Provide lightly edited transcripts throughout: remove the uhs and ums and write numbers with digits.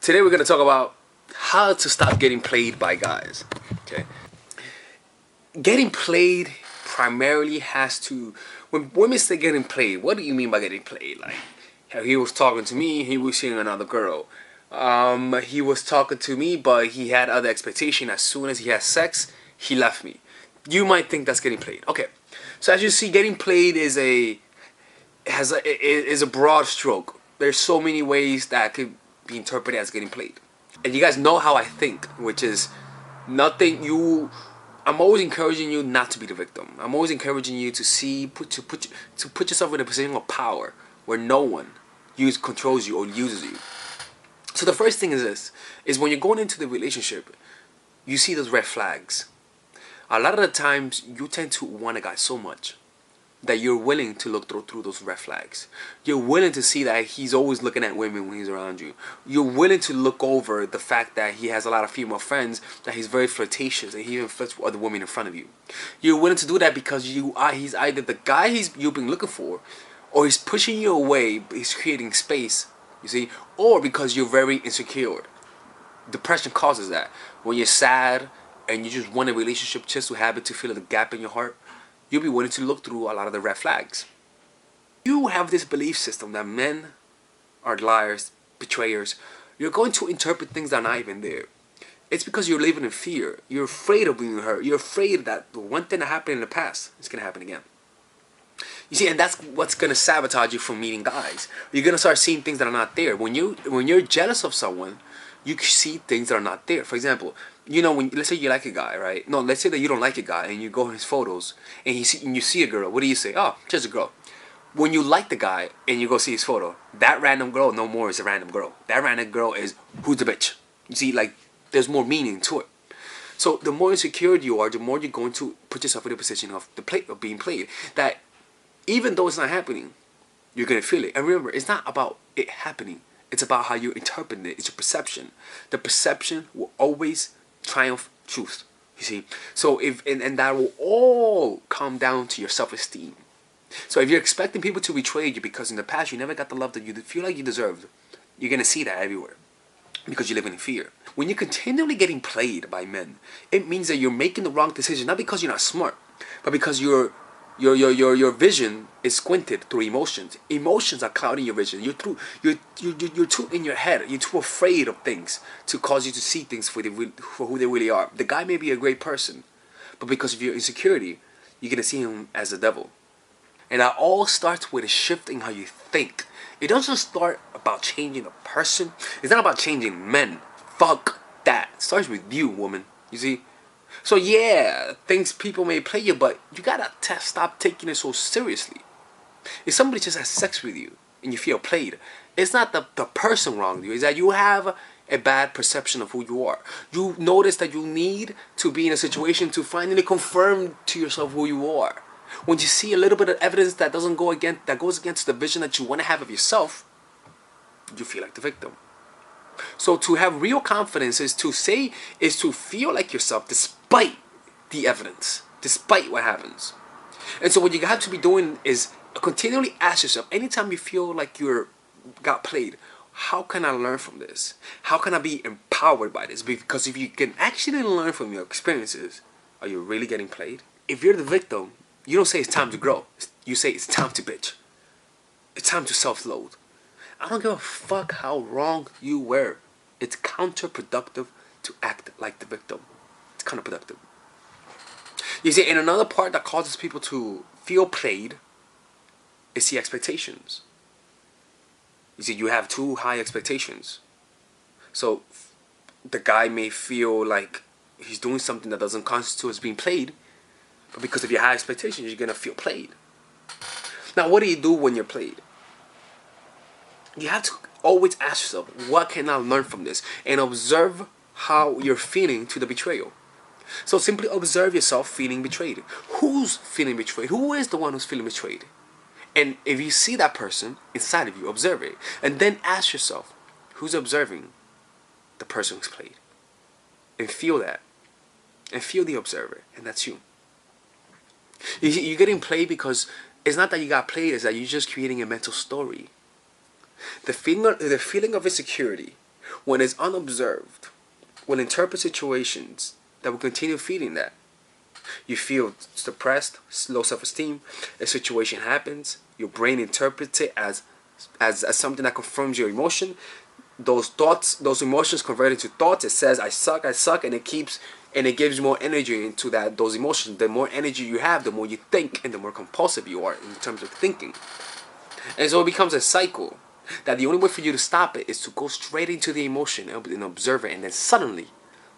Today we're going to talk about how to stop getting played by guys. Okay. Getting played primarily has to, when women say getting played, what do you mean by getting played? Like, he was talking to me, he was seeing another girl. He was talking to me, but he had other expectation. As soon as he has sex, he left me. You might think that's getting played. Okay. So as you see, getting played is a broad stroke. There's so many ways that could be interpreted as getting played. And you guys know how I think, which is nothing you. I'm always encouraging you not to be the victim. I'm always encouraging you to put yourself in a position of power where no one controls you or uses you. So the first thing is this: is when you're going into the relationship, you see those red flags. A lot of the times, you tend to want a guy so much that you're willing to look through those red flags. You're willing to see that he's always looking at women when he's around you. You're willing to look over the fact that he has a lot of female friends, that he's very flirtatious, and he even flirts with other women in front of you. You're willing to do that because he's either the guy you've been looking for, or he's pushing you away, he's creating space, you see, or because you're very insecure. Depression causes that. When you're sad and you just want a relationship just to have it to fill the gap in your heart, you'll be willing to look through a lot of the red flags. You have this belief system that men are liars, betrayers. You're going to interpret things that are not even there. It's because you're living in fear. You're afraid of being hurt. You're afraid that the one thing that happened in the past is going to happen again. You see, and that's what's going to sabotage you from meeting guys. You're going to start seeing things that are not there. When you're jealous of someone, you see things that are not there. For example, let's say you like a guy, right? No, let's say that you don't like a guy and you go in his photos and you see a girl. What do you say? Oh, just a girl. When you like the guy and you go see his photo, that random girl no more is a random girl. That random girl is who's the bitch. You see, like, there's more meaning to it. So the more insecure you are, the more you're going to put yourself in a position of being played. That even though it's not happening, you're going to feel it. And remember, it's not about it happening. It's about how you interpret it. It's your perception. The perception will always triumph truth. You see? So and that will all come down to your self-esteem. So if you're expecting people to betray you because in the past you never got the love that you feel like you deserved, you're going to see that everywhere. Because you're living in fear. When you're continually getting played by men, it means that you're making the wrong decision, not because you're not smart, but because your vision is squinted through emotions. Emotions are clouding your vision. You're too in your head. You're too afraid of things to cause you to see things for who they really are. The guy may be a great person, but because of your insecurity, you're gonna see him as the devil. And that all starts with a shift in how you think. It doesn't start about changing a person. It's not about changing men. Fuck that. It starts with you, woman. You see? So yeah, people may play you, but you gotta stop taking it so seriously. If somebody just has sex with you and you feel played, it's not the person wronged you. It's that you have a bad perception of who you are. You notice that you need to be in a situation to finally confirm to yourself who you are. When you see a little bit of evidence that goes against the vision that you want to have of yourself, you feel like the victim. So to have real confidence is to feel like yourself despite the evidence, despite what happens. And so what you have to be doing is continually ask yourself, anytime you feel like got played, how can I learn from this? How can I be empowered by this? Because if you can actually learn from your experiences, are you really getting played? If you're the victim, you don't say it's time to grow. You say it's time to bitch. It's time to self-loathe. I don't give a fuck how wrong you were. It's counterproductive to act like the victim. It's counterproductive. You see, and another part that causes people to feel played is the expectations. You see, you have too high expectations. So the guy may feel like he's doing something that doesn't constitute as being played, but because of your high expectations, you're going to feel played. Now, what do you do when you're played? You have to always ask yourself, what can I learn from this? And observe how you're feeling to the betrayal. So simply observe yourself feeling betrayed. Who's feeling betrayed? Who is the one who's feeling betrayed? And if you see that person inside of you, observe it. And then ask yourself, who's observing the person who's played? And feel that. And feel the observer. And that's you. You're getting played because it's not that you got played, it's that you're just creating a mental story. The feeling of insecurity when it's unobserved, will interpret situations that will continue feeding that. You feel suppressed, low self-esteem. A situation happens, your brain interprets it as something that confirms your emotion. Those thoughts, those emotions convert into thoughts. It says I suck, and it gives you more energy into those emotions. The more energy you have, the more you think, and the more compulsive you are in terms of thinking. And so it becomes a cycle that the only way for you to stop it is to go straight into the emotion and observe it, and then suddenly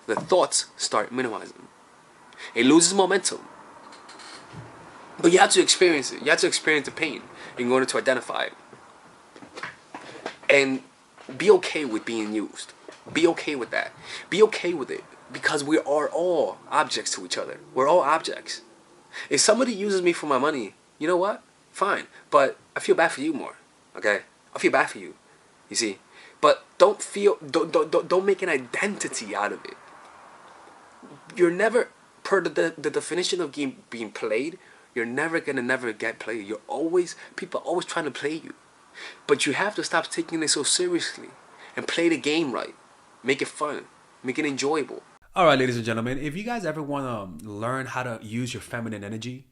the thoughts start minimizing. It loses momentum. But you have to experience it. You have to experience the pain in order to identify it. And be okay with being used. Be okay with that. Be okay with it. Because we are all objects to each other. We're all objects. If somebody uses me for my money, you know what? Fine. But I feel bad for you more. Okay? I feel bad for you. You see? But don't make an identity out of it. You're never, per the definition of being played, you're never gonna get played. People are always trying to play you. But you have to stop taking it so seriously and play the game right. Make it fun. Make it enjoyable. All right, ladies and gentlemen, if you guys ever want to learn how to use your feminine energy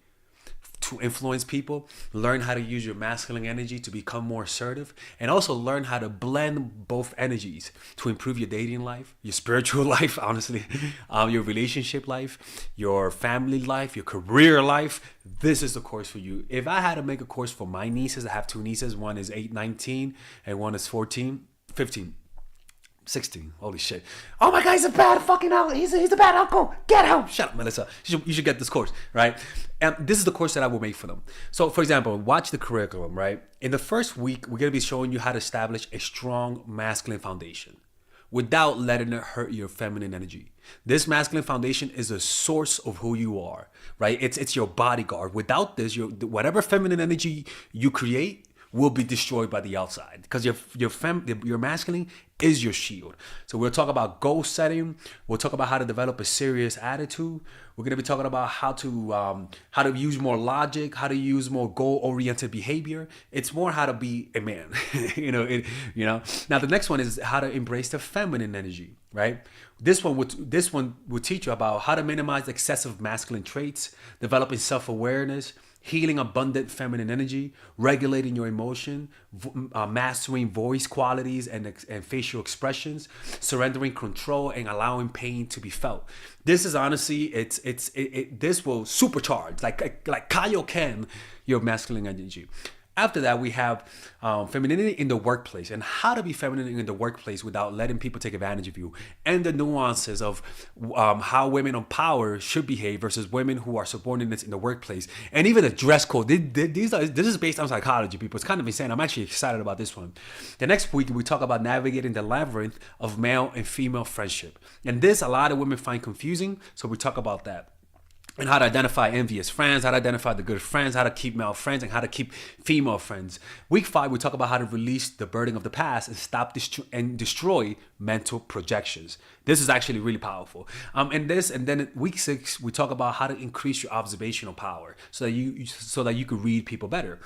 to influence people, learn how to use your masculine energy to become more assertive, and also learn how to blend both energies to improve your dating life, your spiritual life, honestly, your relationship life, your family life, your career life, this is the course for you. If I had to make a course for my nieces, I have two nieces, one is 19 and one is 15. 16. Holy shit. Oh my God, he's a bad fucking uncle. He's a bad uncle. Get him. Shut up, Melissa. You should get this course, right? And this is the course that I will make for them. So, for example, watch the curriculum, right? In the first week, we're going to be showing you how to establish a strong masculine foundation without letting it hurt your feminine energy. This masculine foundation is a source of who you are, right? It's your bodyguard. Without this, whatever feminine energy you create will be destroyed by the outside, because your masculine is your shield. So we'll talk about goal setting. We'll talk about how to develop a serious attitude. We're going to be talking about how to use more logic, how to use more goal-oriented behavior. It's more how to be a man. Now the next one is how to embrace the feminine energy, right? This one will teach you about how to minimize excessive masculine traits, developing self-awareness, healing abundant feminine energy, regulating your emotion, mastering voice qualities and facial expressions, surrendering control, and allowing pain to be felt. This is honestly, this will supercharge, like Kaioken, your masculine energy. After that, we have femininity in the workplace and how to be feminine in the workplace without letting people take advantage of you, and the nuances of how women on power should behave versus women who are subordinates in the workplace, and even the dress code. This is based on psychology, people. It's kind of insane. I'm actually excited about this one. The next week, we talk about navigating the labyrinth of male and female friendship. And this, a lot of women find confusing, so we talk about that. And how to identify envious friends, how to identify the good friends, how to keep male friends, and how to keep female friends. Week 5, we talk about how to release the burden of the past and stop and destroy mental projections. This is actually really powerful. And then week 6, we talk about how to increase your observational power so that you can read people better.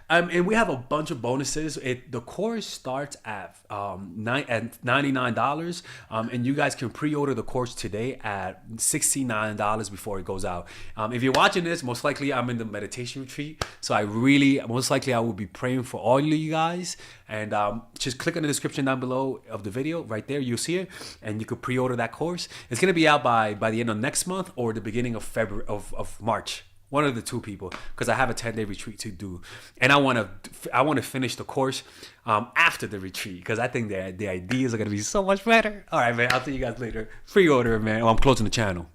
And we have a bunch of bonuses. The course starts at $99, and you guys can pre-order the course today at $69 before it goes out. If you're watching this, most likely I'm in the meditation retreat, so most likely I will be praying for all of you guys. And just click on the description down below of the video. Right there, you'll see it, and you can pre-order that course. It's gonna be out by the end of next month or the beginning of February of March. One of the two, people, because I have a 10-day retreat to do, and I want to finish the course after the retreat, because I think the ideas are gonna be so much better. All right, man. I'll see you guys later. Pre-order, man. Oh, I'm closing the channel.